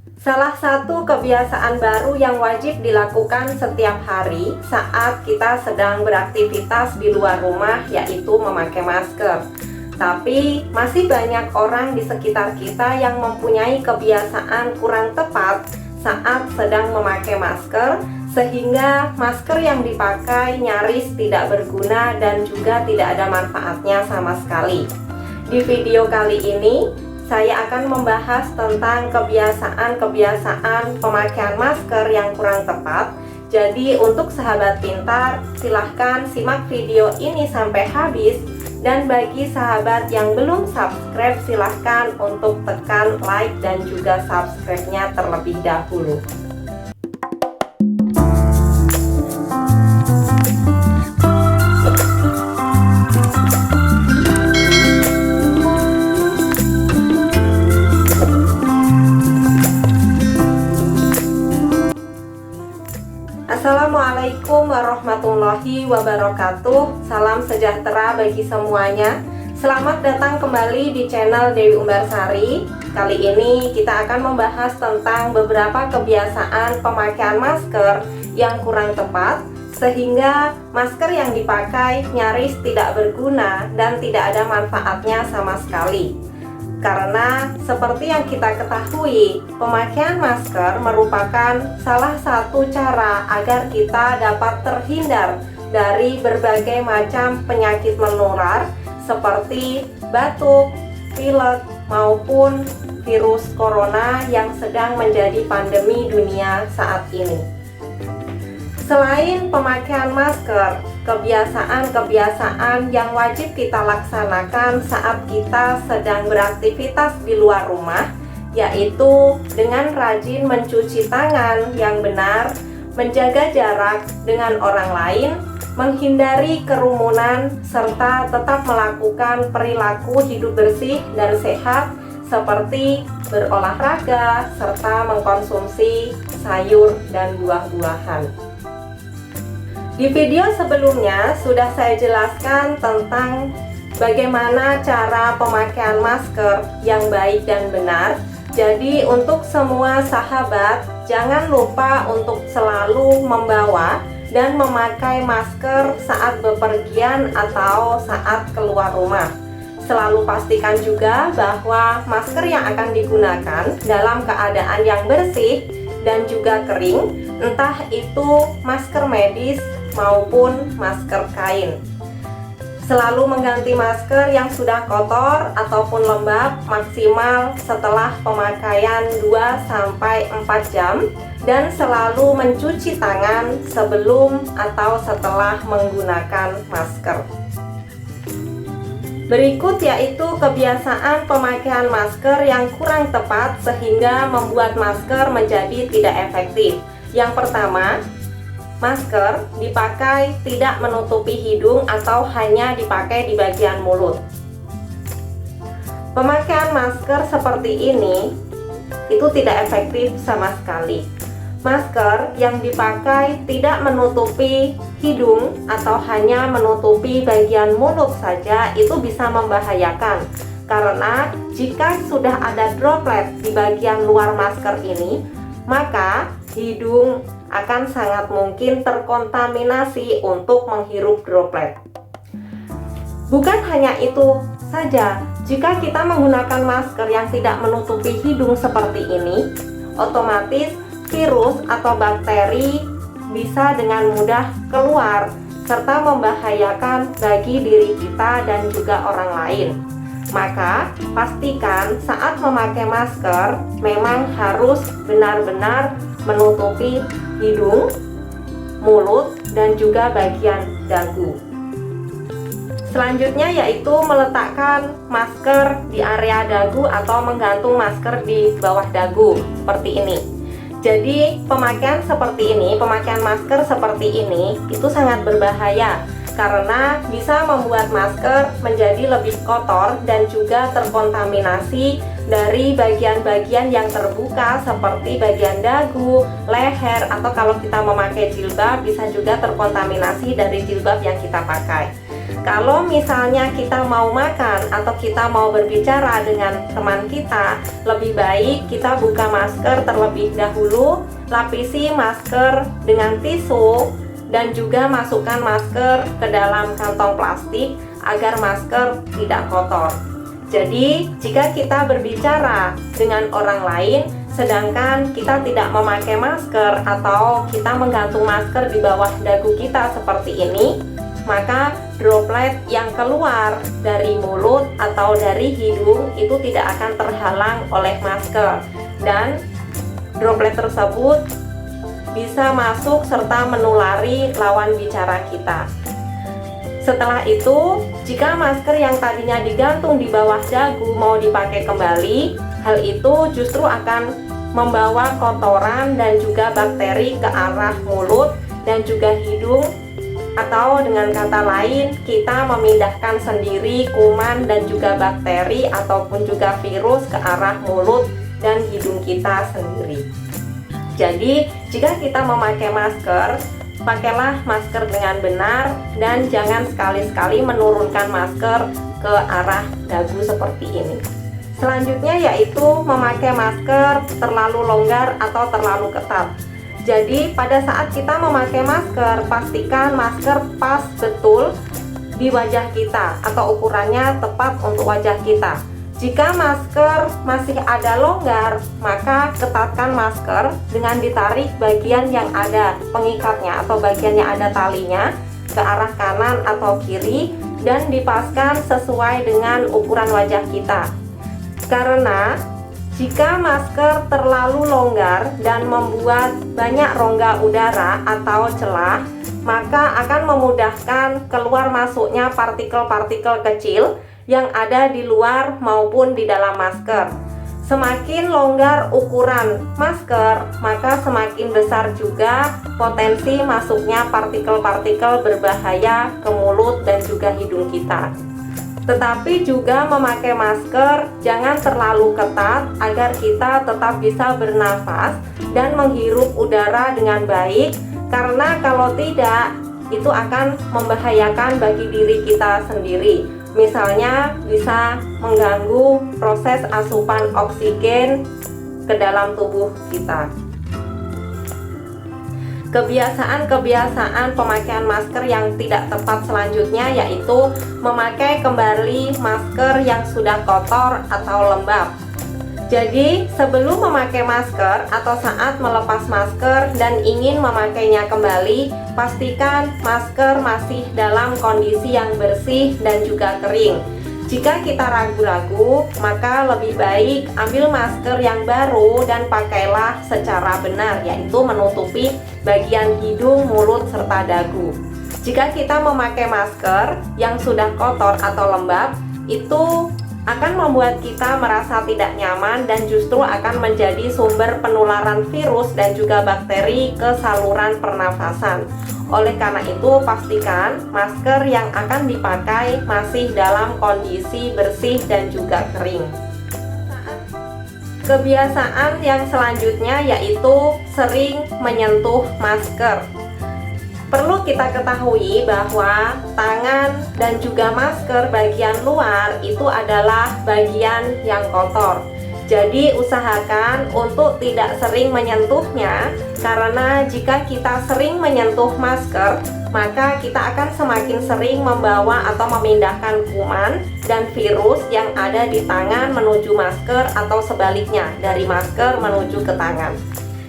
Salah satu kebiasaan baru yang wajib dilakukan setiap hari saat kita sedang beraktivitas di luar rumah yaitu memakai masker. Tapi masih banyak orang di sekitar kita yang mempunyai kebiasaan kurang tepat saat sedang memakai masker, sehingga masker yang dipakai nyaris tidak berguna dan juga tidak ada manfaatnya sama sekali. Di video kali ini saya akan membahas tentang kebiasaan-kebiasaan pemakaian masker yang kurang tepat. Jadi untuk sahabat pintar, silahkan simak video ini sampai habis. Dan bagi sahabat yang belum subscribe, silahkan untuk tekan like dan juga subscribe-nya terlebih dahulu. Assalamualaikum warahmatullahi wabarakatuh. Salam sejahtera bagi semuanya. Selamat datang kembali di channel Dewi Umbarsari. Kali ini kita akan membahas tentang beberapa kebiasaan pemakaian masker yang kurang tepat, sehingga masker yang dipakai nyaris tidak berguna dan tidak ada manfaatnya sama sekali. Karena seperti yang kita ketahui, pemakaian masker merupakan salah satu cara agar kita dapat terhindar dari berbagai macam penyakit menular seperti batuk, pilek, maupun virus corona yang sedang menjadi pandemi dunia saat ini. Selain pemakaian masker, kebiasaan-kebiasaan yang wajib kita laksanakan saat kita sedang beraktivitas di luar rumah, yaitu dengan rajin mencuci tangan yang benar, menjaga jarak dengan orang lain, menghindari kerumunan, serta tetap melakukan perilaku hidup bersih dan sehat seperti berolahraga serta mengkonsumsi sayur dan buah-buahan. Di video sebelumnya sudah saya jelaskan tentang bagaimana cara pemakaian masker yang baik dan benar. Jadi untuk semua sahabat, jangan lupa untuk selalu membawa dan memakai masker saat bepergian atau saat keluar rumah. Selalu pastikan juga bahwa masker yang akan digunakan dalam keadaan yang bersih dan juga kering, entah itu masker medis maupun masker kain. Selalu mengganti masker yang sudah kotor ataupun lembab maksimal setelah pemakaian 2-4 jam, dan selalu mencuci tangan sebelum atau setelah menggunakan masker. Berikut yaitu kebiasaan pemakaian masker yang kurang tepat sehingga membuat masker menjadi tidak efektif. Yang pertama, masker dipakai tidak menutupi hidung atau hanya dipakai di bagian mulut. Pemakaian masker seperti ini itu tidak efektif sama sekali. Masker yang dipakai tidak menutupi hidung atau hanya menutupi bagian mulut saja itu bisa membahayakan. Karena jika sudah ada droplet di bagian luar masker ini, maka hidung akan sangat mungkin terkontaminasi untuk menghirup droplet. Bukan hanya itu saja, jika kita menggunakan masker yang tidak menutupi hidung seperti ini, otomatis virus atau bakteri bisa dengan mudah keluar serta membahayakan bagi diri kita dan juga orang lain. Maka pastikan saat memakai masker memang harus benar-benar menutupi hidung, mulut, dan juga bagian dagu. Selanjutnya yaitu meletakkan masker di area dagu atau menggantung masker di bawah dagu seperti ini. Jadi pemakaian masker seperti ini itu sangat berbahaya karena bisa membuat masker menjadi lebih kotor dan juga terkontaminasi dari bagian-bagian yang terbuka seperti bagian dagu, leher, atau kalau kita memakai jilbab bisa juga terkontaminasi dari jilbab yang kita pakai. Kalau misalnya kita mau makan atau kita mau berbicara dengan teman kita, lebih baik kita buka masker terlebih dahulu, lapisi masker dengan tisu, dan juga masukkan masker ke dalam kantong plastik agar masker tidak kotor. Jadi, jika kita berbicara dengan orang lain, sedangkan kita tidak memakai masker atau kita menggantung masker di bawah dagu kita seperti ini, maka droplet yang keluar dari mulut atau dari hidung itu tidak akan terhalang oleh masker, dan droplet tersebut bisa masuk serta menulari lawan bicara kita. Setelah itu, jika masker yang tadinya digantung di bawah dagu mau dipakai kembali, hal itu justru akan membawa kotoran dan juga bakteri ke arah mulut dan juga hidung, atau dengan kata lain, kita memindahkan sendiri kuman dan juga bakteri ataupun juga virus ke arah mulut dan hidung kita sendiri. Jadi, jika kita memakai masker, pakailah masker dengan benar dan jangan sekali-sekali menurunkan masker ke arah dagu seperti ini. Selanjutnya yaitu memakai masker terlalu longgar atau terlalu ketat. Jadi pada saat kita memakai masker, pastikan masker pas betul di wajah kita atau ukurannya tepat untuk wajah kita. Jika masker masih ada longgar, maka ketatkan masker dengan ditarik bagian yang ada pengikatnya atau bagian yang ada talinya ke arah kanan atau kiri dan dipaskan sesuai dengan ukuran wajah kita. Karena jika masker terlalu longgar dan membuat banyak rongga udara atau celah, maka akan memudahkan keluar masuknya partikel-partikel kecil yang ada di luar maupun di dalam masker. Semakin longgar ukuran masker, maka semakin besar juga potensi masuknya partikel-partikel berbahaya ke mulut dan juga hidung kita. Tetapi juga memakai masker jangan terlalu ketat agar kita tetap bisa bernafas dan menghirup udara dengan baik, karena kalau tidak, itu akan membahayakan bagi diri kita sendiri. Misalnya bisa mengganggu proses asupan oksigen ke dalam tubuh kita. Kebiasaan-kebiasaan pemakaian masker yang tidak tepat selanjutnya yaitu memakai kembali masker yang sudah kotor atau lembab. Jadi sebelum memakai masker atau saat melepas masker dan ingin memakainya kembali, pastikan masker masih dalam kondisi yang bersih dan juga kering. Jika kita ragu-ragu, maka lebih baik ambil masker yang baru dan pakailah secara benar, yaitu menutupi bagian hidung, mulut, serta dagu. Jika kita memakai masker yang sudah kotor atau lembab, itu akan membuat kita merasa tidak nyaman dan justru akan menjadi sumber penularan virus dan juga bakteri ke saluran pernafasan. Oleh karena itu, pastikan masker yang akan dipakai masih dalam kondisi bersih dan juga kering. Kebiasaan yang selanjutnya yaitu sering menyentuh masker. Perlu kita ketahui bahwa tangan dan juga masker bagian luar itu adalah bagian yang kotor. Jadi usahakan untuk tidak sering menyentuhnya, karena jika kita sering menyentuh masker, maka kita akan semakin sering membawa atau memindahkan kuman dan virus yang ada di tangan menuju masker atau sebaliknya dari masker menuju ke tangan.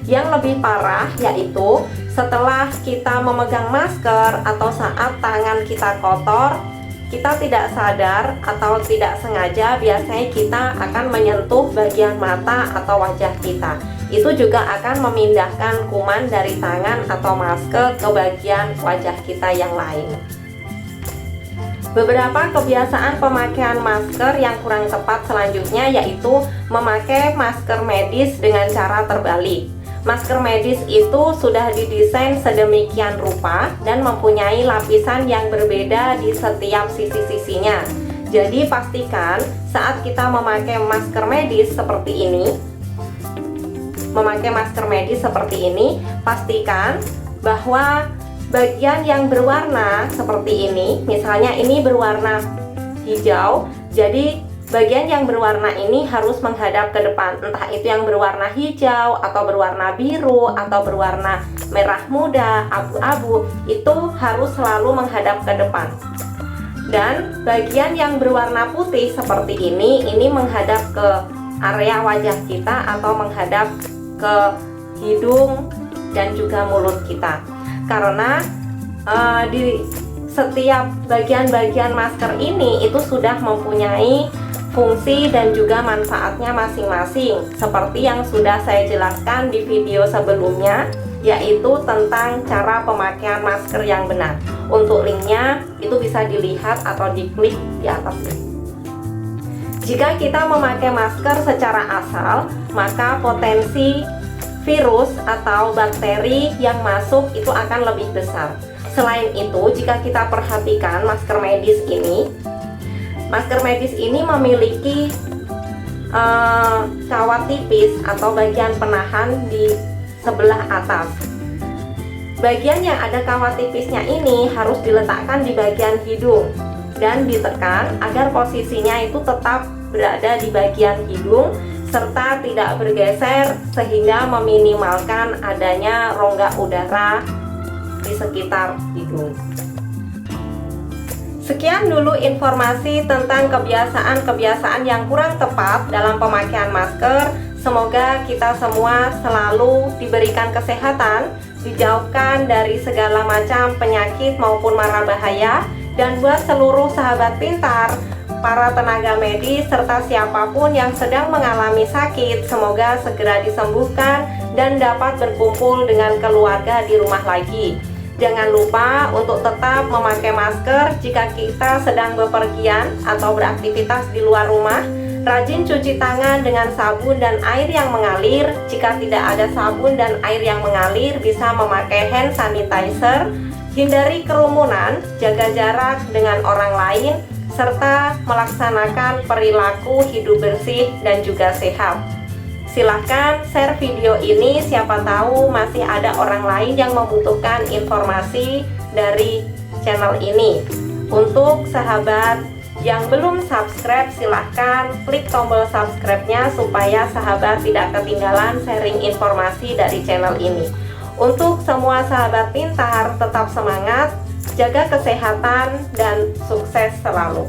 Yang lebih parah yaitu setelah kita memegang masker atau saat tangan kita kotor, kita tidak sadar atau tidak sengaja biasanya kita akan menyentuh bagian mata atau wajah kita. Itu juga akan memindahkan kuman dari tangan atau masker ke bagian wajah kita yang lain. Beberapa kebiasaan pemakaian masker yang kurang tepat selanjutnya yaitu memakai masker medis dengan cara terbalik. Masker medis itu sudah didesain sedemikian rupa dan mempunyai lapisan yang berbeda di setiap sisi-sisinya. Jadi pastikan saat kita memakai masker medis seperti ini, pastikan bahwa bagian yang berwarna seperti ini, misalnya ini berwarna hijau, jadi bagian yang berwarna ini harus menghadap ke depan, entah itu yang berwarna hijau atau berwarna biru atau berwarna merah muda, abu-abu, itu harus selalu menghadap ke depan. Dan bagian yang berwarna putih seperti ini menghadap ke area wajah kita atau menghadap ke hidung dan juga mulut kita. Karena di setiap bagian-bagian masker ini itu sudah mempunyai fungsi dan juga manfaatnya masing-masing, seperti yang sudah saya jelaskan di video sebelumnya, yaitu tentang cara pemakaian masker yang benar. Untuk linknya itu bisa dilihat atau diklik di atas ini. Jika kita memakai masker secara asal, maka potensi virus atau bakteri yang masuk itu akan lebih besar. Selain itu, jika kita perhatikan masker medis ini memiliki kawat tipis atau bagian penahan di sebelah atas. Bagian yang ada kawat tipisnya ini harus diletakkan di bagian hidung dan ditekan agar posisinya itu tetap berada di bagian hidung serta tidak bergeser, sehingga meminimalkan adanya rongga udara di sekitar hidung. Sekian dulu informasi tentang kebiasaan-kebiasaan yang kurang tepat dalam pemakaian masker. Semoga kita semua selalu diberikan kesehatan, dijauhkan dari segala macam penyakit maupun mara bahaya. Dan buat seluruh sahabat pintar, para tenaga medis, serta siapapun yang sedang mengalami sakit, semoga segera disembuhkan dan dapat berkumpul dengan keluarga di rumah lagi. Jangan lupa untuk tetap memakai masker jika kita sedang bepergian atau beraktivitas di luar rumah. Rajin cuci tangan dengan sabun dan air yang mengalir. Jika tidak ada sabun dan air yang mengalir, bisa memakai hand sanitizer. Hindari kerumunan, jaga jarak dengan orang lain, serta melaksanakan perilaku hidup bersih dan juga sehat. Silahkan share video ini, siapa tahu masih ada orang lain yang membutuhkan informasi dari channel ini. Untuk sahabat yang belum subscribe, silahkan klik tombol subscribe-nya supaya sahabat tidak ketinggalan sharing informasi dari channel ini. Untuk semua sahabat pintar, tetap semangat, jaga kesehatan, dan sukses selalu.